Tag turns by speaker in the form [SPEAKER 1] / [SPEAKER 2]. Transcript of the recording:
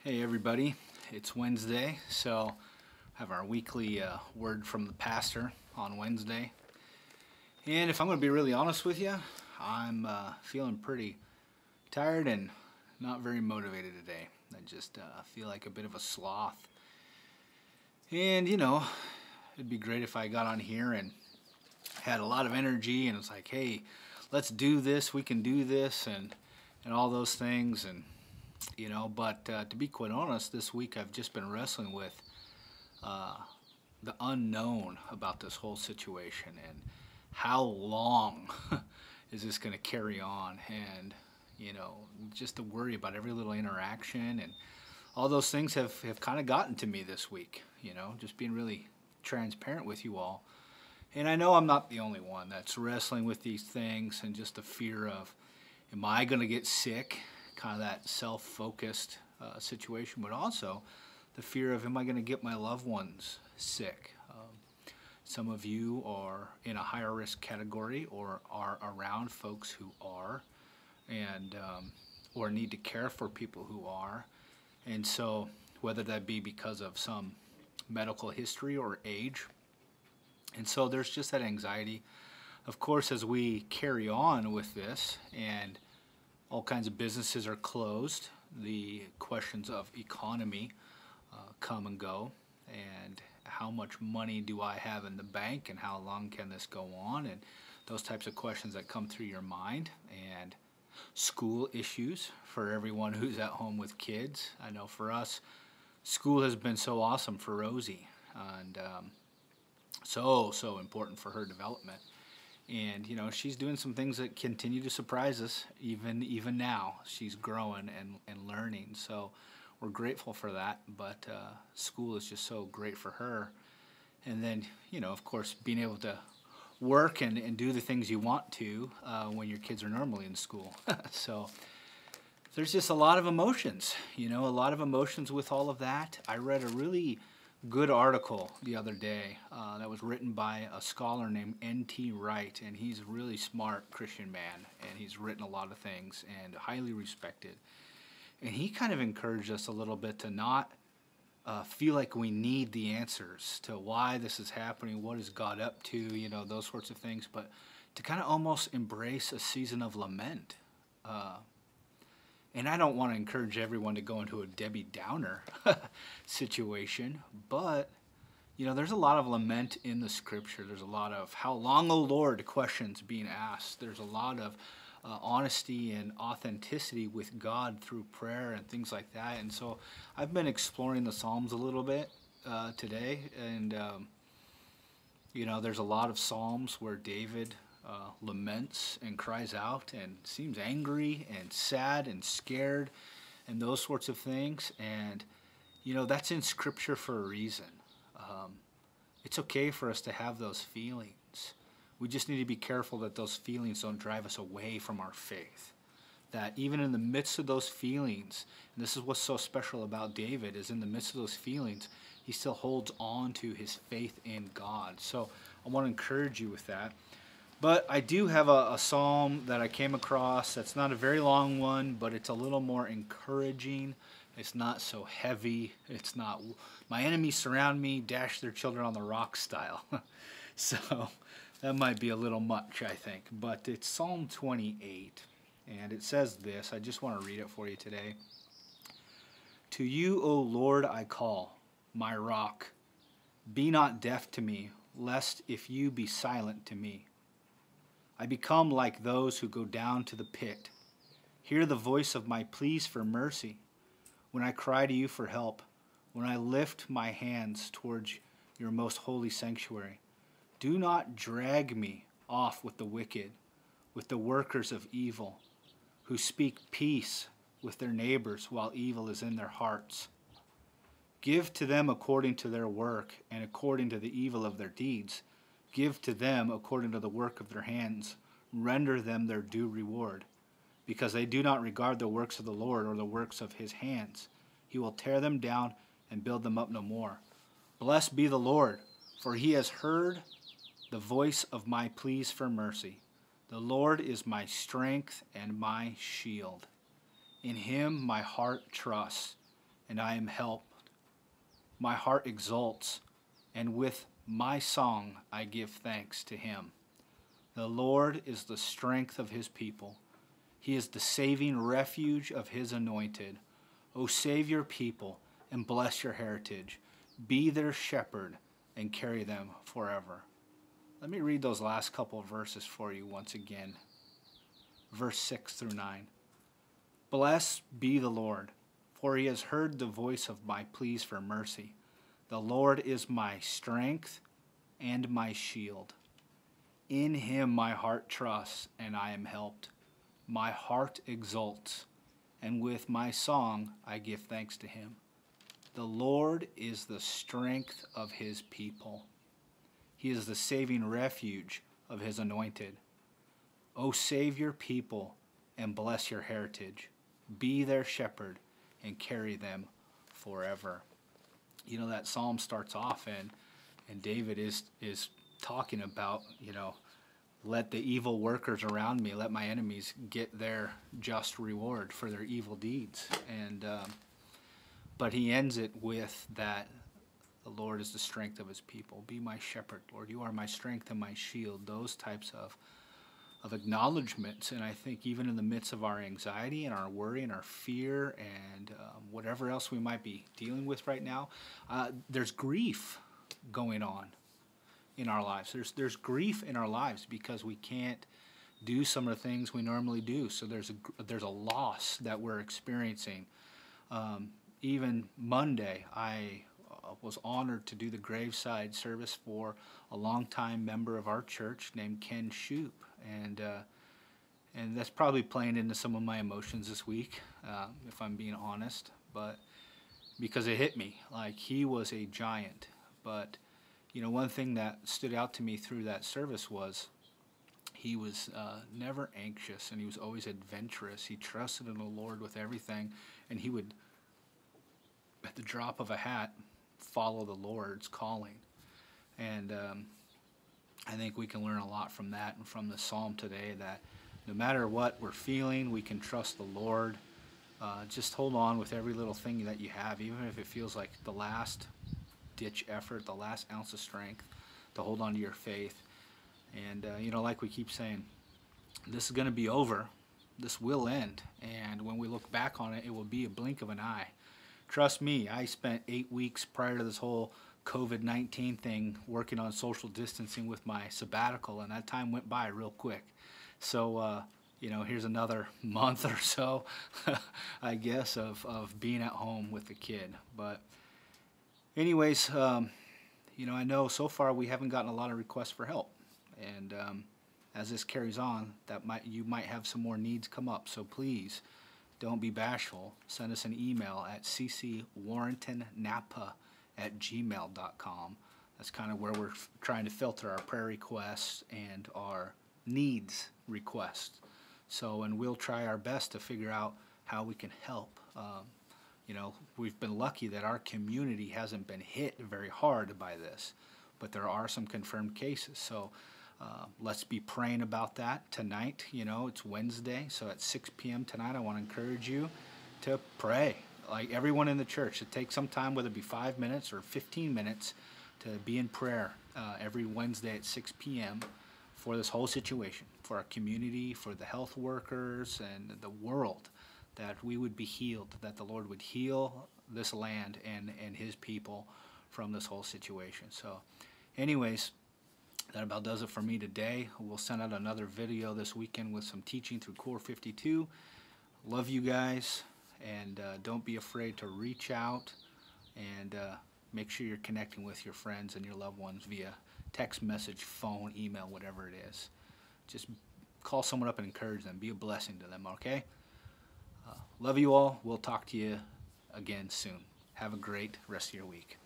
[SPEAKER 1] Hey everybody, it's Wednesday, so have our weekly word from the pastor on Wednesday. And if I'm going to be really honest with you, I'm feeling pretty tired and not very motivated today. I just feel like a bit of a sloth. And it'd be great if I got on here and had a lot of energy and was like, hey, let's do this, we can do this, and all those things. And but to be quite honest, this week I've just been wrestling with the unknown about this whole situation and how long is this going to carry on, and just the worry about every little interaction and all those things have kind of gotten to me this week, just being really transparent with you all. And I know I'm not the only one that's wrestling with these things, and just the fear of, am I going to get sick? Kind of that self-focused situation, but also the fear of, am I going to get my loved ones sick? Some of you are in a higher risk category or are around folks who are, and or need to care for people who are. And so whether that be because of some medical history or age. And so there's just that anxiety, of course, as we carry on with this and all kinds of businesses are closed. The questions of economy come and go, and how much money do I have in the bank, and how long can this go on, and those types of questions that come through your mind. And school issues for everyone who's at home with kids. I know for us, school has been so awesome for Rosie, and so important for her development. And she's doing some things that continue to surprise us even now. She's growing and learning, so we're grateful for that. But school is just so great for her. And then of course, being able to work and do the things you want to when your kids are normally in school. So there's just a lot of emotions, a lot of emotions with all of that. I read a really good article the other day that was written by a scholar named N.T. Wright, and he's a really smart Christian man, and he's written a lot of things and highly respected. And he kind of encouraged us a little bit to not feel like we need the answers to why this is happening, what is God up to, those sorts of things, but to kind of almost embrace a season of lament. And I don't want to encourage everyone to go into a Debbie Downer situation, but there's a lot of lament in the scripture. There's a lot of "how long, O Lord" questions being asked. There's a lot of honesty and authenticity with God through prayer and things like that. And so I've been exploring the Psalms a little bit today, and there's a lot of Psalms where David laments and cries out and seems angry and sad and scared and those sorts of things. And that's in scripture for a reason. It's okay for us to have those feelings. We just need to be careful that those feelings don't drive us away from our faith. That even in the midst of those feelings, and this is what's so special about David, is in the midst of those feelings, he still holds on to his faith in God. So I want to encourage you with that. But I do have a psalm that I came across that's not a very long one, but it's a little more encouraging. It's not so heavy. It's not, "my enemies surround me, dash their children on the rock" style. So that might be a little much, I think. But it's Psalm 28, and it says this. I just want to read it for you today. "To you, O Lord, I call, my rock. Be not deaf to me, lest if you be silent to me. I become like those who go down to the pit. Hear the voice of my pleas for mercy, when I cry to you for help, when I lift my hands towards your most holy sanctuary. Do not drag me off with the wicked, with the workers of evil, who speak peace with their neighbors while evil is in their hearts. Give to them according to their work and according to the evil of their deeds. Give to them according to the work of their hands. Render them their due reward. Because they do not regard the works of the Lord or the works of his hands. He will tear them down and build them up no more. Blessed be the Lord, for he has heard the voice of my pleas for mercy. The Lord is my strength and my shield. In him my heart trusts, and I am helped. My heart exults, and with my song I give thanks to him. The Lord is the strength of his people. He is the saving refuge of his anointed. O save your people and bless your heritage. Be their shepherd and carry them forever. Let me read those last couple of verses for you once again. Verse 6 through 9. Blessed be the Lord, for he has heard the voice of my pleas for mercy. The Lord is my strength and my shield. In him my heart trusts, and I am helped. My heart exults, and with my song I give thanks to him. The Lord is the strength of his people. He is the saving refuge of his anointed. O save your people and bless your heritage. Be their shepherd and carry them forever. You know, that psalm starts off and David is talking about, let the evil workers around me, let my enemies get their just reward for their evil deeds. And but he ends it with that the Lord is the strength of his people. Be my shepherd, Lord. You are my strength and my shield. Those types of acknowledgments. And I think even in the midst of our anxiety and our worry and our fear and whatever else we might be dealing with right now, there's grief going on in our lives. There's grief in our lives because we can't do some of the things we normally do. So there's a loss that we're experiencing. Even Monday, I was honored to do the graveside service for a longtime member of our church named Ken Shoup, and that's probably playing into some of my emotions this week, if I'm being honest. But because it hit me, like he was a giant. But one thing that stood out to me through that service was he was never anxious, and he was always adventurous. He trusted in the Lord with everything, and he would, at the drop of a hat, follow the Lord's calling. And I think we can learn a lot from that and from the psalm today, that no matter what we're feeling, we can trust the Lord. Just hold on with every little thing that you have, even if it feels like the last ditch effort, the last ounce of strength, to hold on to your faith. And like we keep saying, this is going to be over. This will end, and when we look back on it, it will be a blink of an eye. Trust me, I spent 8 weeks prior to this whole COVID-19 thing working on social distancing with my sabbatical, and that time went by real quick. So, here's another month or so, I guess, of being at home with the kid. But anyways, I know so far we haven't gotten a lot of requests for help. And as this carries on, you might have some more needs come up. So please, don't be bashful. Send us an email at ccwarringtonnapa@gmail.com. That's kind of where we're trying to filter our prayer requests and our needs requests. So, and we'll try our best to figure out how we can help. We've been lucky that our community hasn't been hit very hard by this, but there are some confirmed cases. So let's be praying about that tonight. It's Wednesday, so at 6 p.m. tonight, I want to encourage you to pray. Like everyone in the church, to take some time, whether it be 5 minutes or 15 minutes, to be in prayer every Wednesday at 6 p.m. for this whole situation, for our community, for the health workers and the world, that we would be healed, that the Lord would heal this land and his people from this whole situation. So anyways, that about does it for me today. We'll send out another video this weekend with some teaching through Core 52. Love you guys, and don't be afraid to reach out, and make sure you're connecting with your friends and your loved ones via text message, phone, email, whatever it is. Just call someone up and encourage them. Be a blessing to them, okay? Love you all. We'll talk to you again soon. Have a great rest of your week.